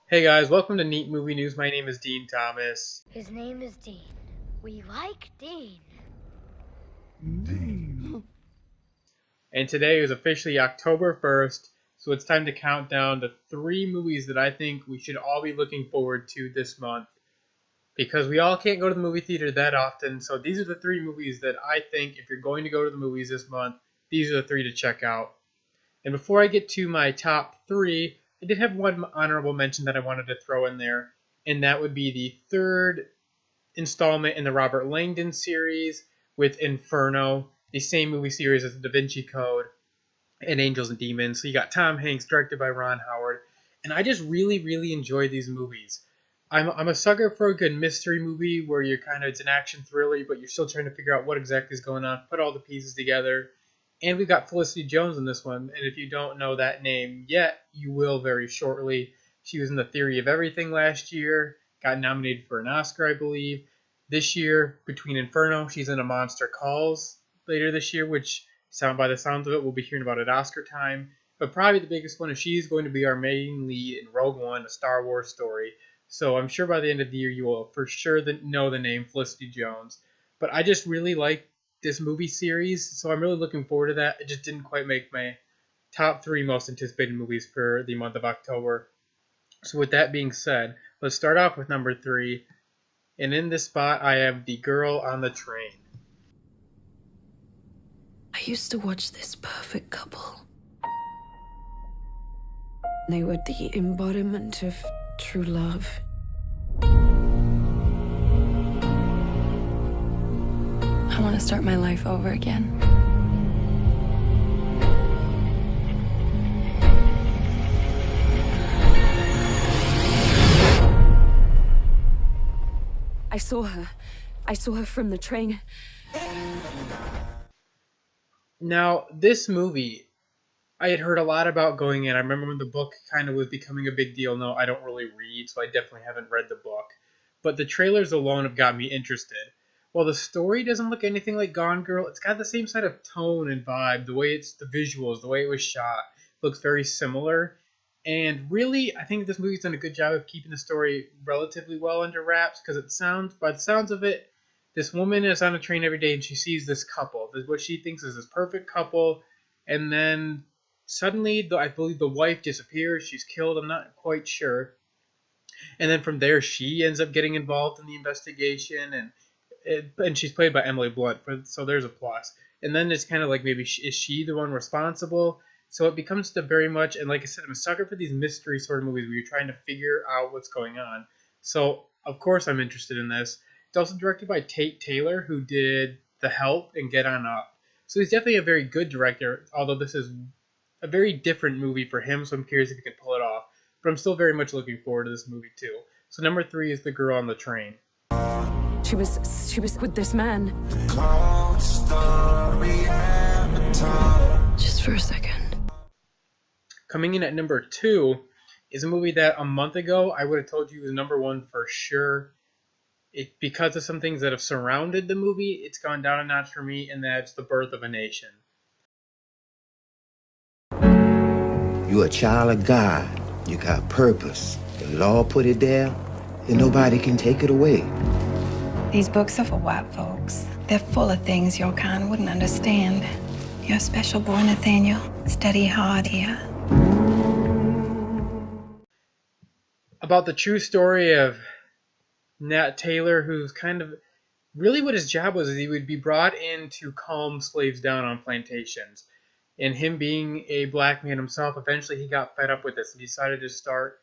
Hey guys, welcome to Neat Movie News. My name is Dean Thomas. His name is Dean. We like Dean. And today is officially October 1st, so it's time to count down the 3 movies that I think we should all be looking forward to this month. Because we all can't go to the movie theater that often, so these are the 3 movies that I think if you're going to go to the movies this month, these are the 3 to check out. And before I get to my top 3, I did have one honorable mention that I wanted to throw in there, and that would be the third installment in the Robert Langdon series with Inferno, the same movie series as The Da Vinci Code and Angels and Demons. So you got Tom Hanks, directed by Ron Howard, and I just really enjoy these movies. I'm a sucker for a good mystery movie where it's an action thriller, but you're still trying to figure out what exactly is going on, put all the pieces together. And we got Felicity Jones in this one, and if you don't know that name yet, you will very shortly. She was in The Theory of Everything last year, got nominated for an Oscar, I believe. This year, between Inferno, she's in A Monster Calls later this year, which, by the sounds of it, we'll be hearing about at Oscar time. But probably the biggest one is she's going to be our main lead in Rogue One, a Star Wars story. So I'm sure by the end of the year you will for sure know the name Felicity Jones. But I just really like this movie series, so I'm really looking forward to that. It just didn't quite make my top 3 most anticipated movies for the month of October. So with that being said, let's start off with number 3. And in this spot, I have The Girl on the Train. I used to watch this perfect couple. They were the embodiment of true love. I want to start my life over again. I saw her. I saw her from the train. Now, this movie, I had heard a lot about going in. I remember when the book kind of was becoming a big deal. No, I don't really read, so I definitely haven't read the book. But the trailers alone have got me interested. While the story doesn't look anything like Gone Girl, it's got the same sort of tone and vibe. The visuals, the way it was shot, looks very similar. And really, I think this movie's done a good job of keeping the story relatively well under wraps because by the sounds of it, this woman is on a train every day and she sees this couple, what she thinks is this perfect couple, and then suddenly, I believe the wife disappears. She's killed. I'm not quite sure. And then from there, she ends up getting involved in the investigation, and she's played by Emily Blunt, so there's a plus. And then it's kind of like maybe is she the one responsible? So it becomes the very much, and like I said, I'm a sucker for these mystery sort of movies where you're trying to figure out what's going on. So of course I'm interested in this. It's also directed by Tate Taylor, who did The Help and Get On Up. So he's definitely a very good director, although this is a very different movie for him, so I'm curious if he can pull it off. But I'm still very much looking forward to this movie too. So number 3 is The Girl on the Train. She was with this man. Just for a second. Coming in at number 2 is a movie that a month ago I would have told you was number 1 for sure. Because of some things that have surrounded the movie, it's gone down a notch for me, and that's The Birth of a Nation. You're a child of God. You got purpose. The law put it there, and nobody can take it away. These books are for white folks. They're full of things your kind wouldn't understand. You're a special boy, Nathaniel. Study hard here. About the true story of Nat Taylor, who's kind of really what his job was, is he would be brought in to calm slaves down on plantations. And him being a black man himself, eventually he got fed up with this and decided to start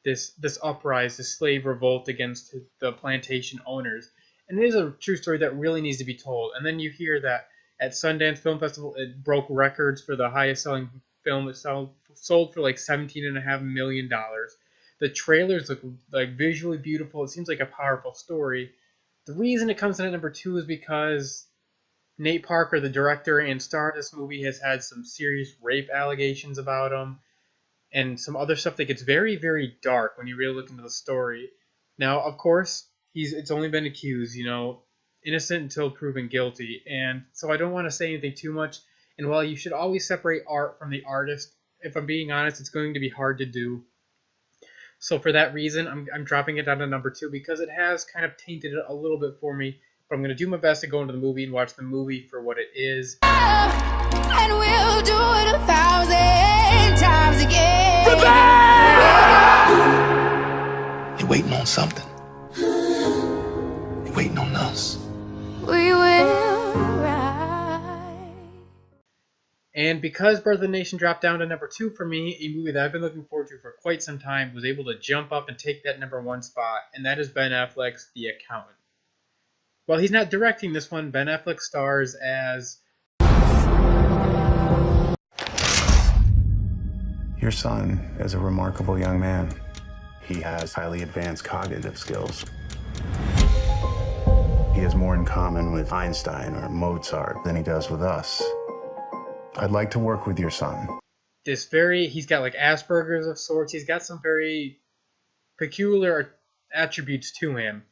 this uprising, this slave revolt against the plantation owners. And it is a true story that really needs to be told. And then you hear that at Sundance Film Festival, it broke records for the highest selling film. It sold for like $17.5 million. The trailers look like visually beautiful. It seems like a powerful story. The reason it comes in at number 2 is because Nate Parker, the director and star of this movie, has had some serious rape allegations about him and some other stuff that gets very dark when you really look into the story. Now, of course, it's only been accused, innocent until proven guilty. And so I don't want to say anything too much. And while you should always separate art from the artist, if I'm being honest, it's going to be hard to do. So for that reason, I'm dropping it down to number 2 because it has kind of tainted it a little bit for me. But I'm going to do my best to go into the movie and watch the movie for what it is. And we'll do it 1,000 times again. You're waiting on something. You're waiting on us. We will ride. And because Birth of the Nation dropped down to number 2 for me, a movie that I've been looking forward to for quite some time was able to jump up and take that number 1 spot, and that is Ben Affleck's The Accountant. While he's not directing this one, Ben Affleck stars as... Your son is a remarkable young man. He has highly advanced cognitive skills. He has more in common with Einstein or Mozart than he does with us. I'd like to work with your son. He's got like Asperger's of sorts. He's got some very peculiar attributes to him.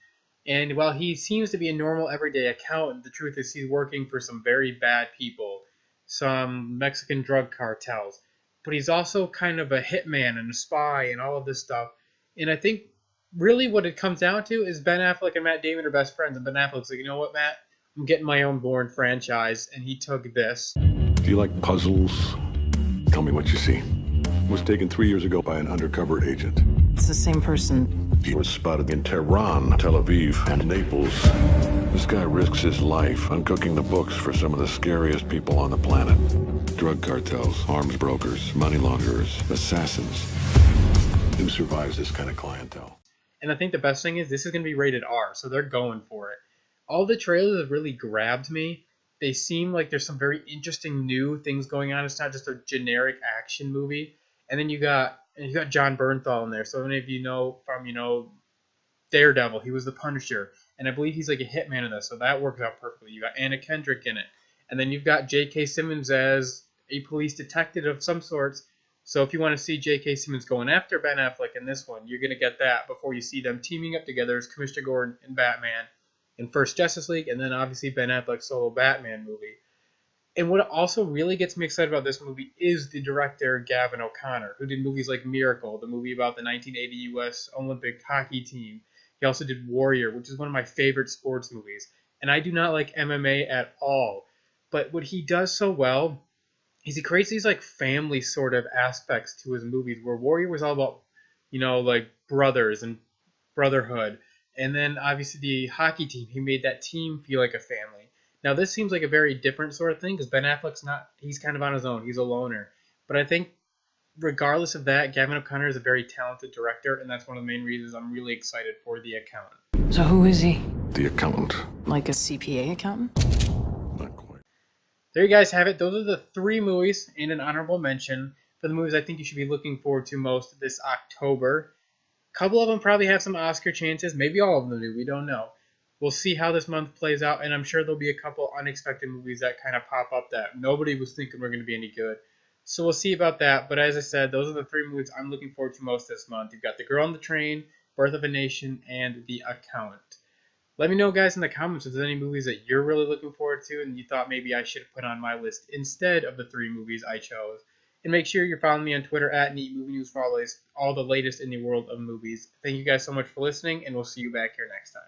And while he seems to be a normal everyday accountant, the truth is he's working for some very bad people, some Mexican drug cartels. But he's also kind of a hitman and a spy and all of this stuff. And I think really what it comes down to is Ben Affleck and Matt Damon are best friends. And Ben Affleck's like, you know what, Matt? I'm getting my own Bourne franchise. And he took this. Do you like puzzles? Tell me what you see. Was taken 3 years ago by an undercover agent. It's the same person. He was spotted in Tehran, Tel Aviv, and Naples. This guy risks his life uncooking the books for some of the scariest people on the planet. Drug cartels, arms brokers, money launderers, assassins. Who survives this kind of clientele? And I think the best thing is this is going to be rated R, so they're going for it. All the trailers have really grabbed me. They seem like there's some very interesting new things going on. It's not just a generic action movie. And then you got John Bernthal in there. So many of you know from, Daredevil. He was the Punisher. And I believe he's like a hitman in this, so that works out perfectly. You got Anna Kendrick in it. And then you've got J.K. Simmons as a police detective of some sorts. So if you want to see J.K. Simmons going after Ben Affleck in this one, you're going to get that before you see them teaming up together as Commissioner Gordon and Batman in first Justice League, and then obviously Ben Affleck's solo Batman movie. And what also really gets me excited about this movie is the director, Gavin O'Connor, who did movies like Miracle, the movie about the 1980 U.S. Olympic hockey team. He also did Warrior, which is one of my favorite sports movies. And I do not like MMA at all. But what he does so well is he creates these like family sort of aspects to his movies, where Warrior was all about, like brothers and brotherhood. And then obviously the hockey team, he made that team feel like a family. Now this seems like a very different sort of thing because Ben Affleck's he's kind of on his own. He's a loner. But I think regardless of that, Gavin O'Connor is a very talented director, and that's one of the main reasons I'm really excited for The Accountant. So who is he? The accountant. Like a CPA accountant? Not quite. There you guys have it. Those are the 3 movies and an honorable mention for the movies I think you should be looking forward to most this October. A couple of them probably have some Oscar chances. Maybe all of them do. We don't know. We'll see how this month plays out, and I'm sure there'll be a couple unexpected movies that kind of pop up that nobody was thinking were going to be any good. So we'll see about that. But as I said, those are the 3 movies I'm looking forward to most this month. You've got The Girl on the Train, Birth of a Nation, and The Accountant. Let me know, guys, in the comments if there's any movies that you're really looking forward to and you thought maybe I should have put on my list instead of the 3 movies I chose. And make sure you're following me on Twitter at NeatMovieNews for all the latest in the world of movies. Thank you guys so much for listening, and we'll see you back here next time.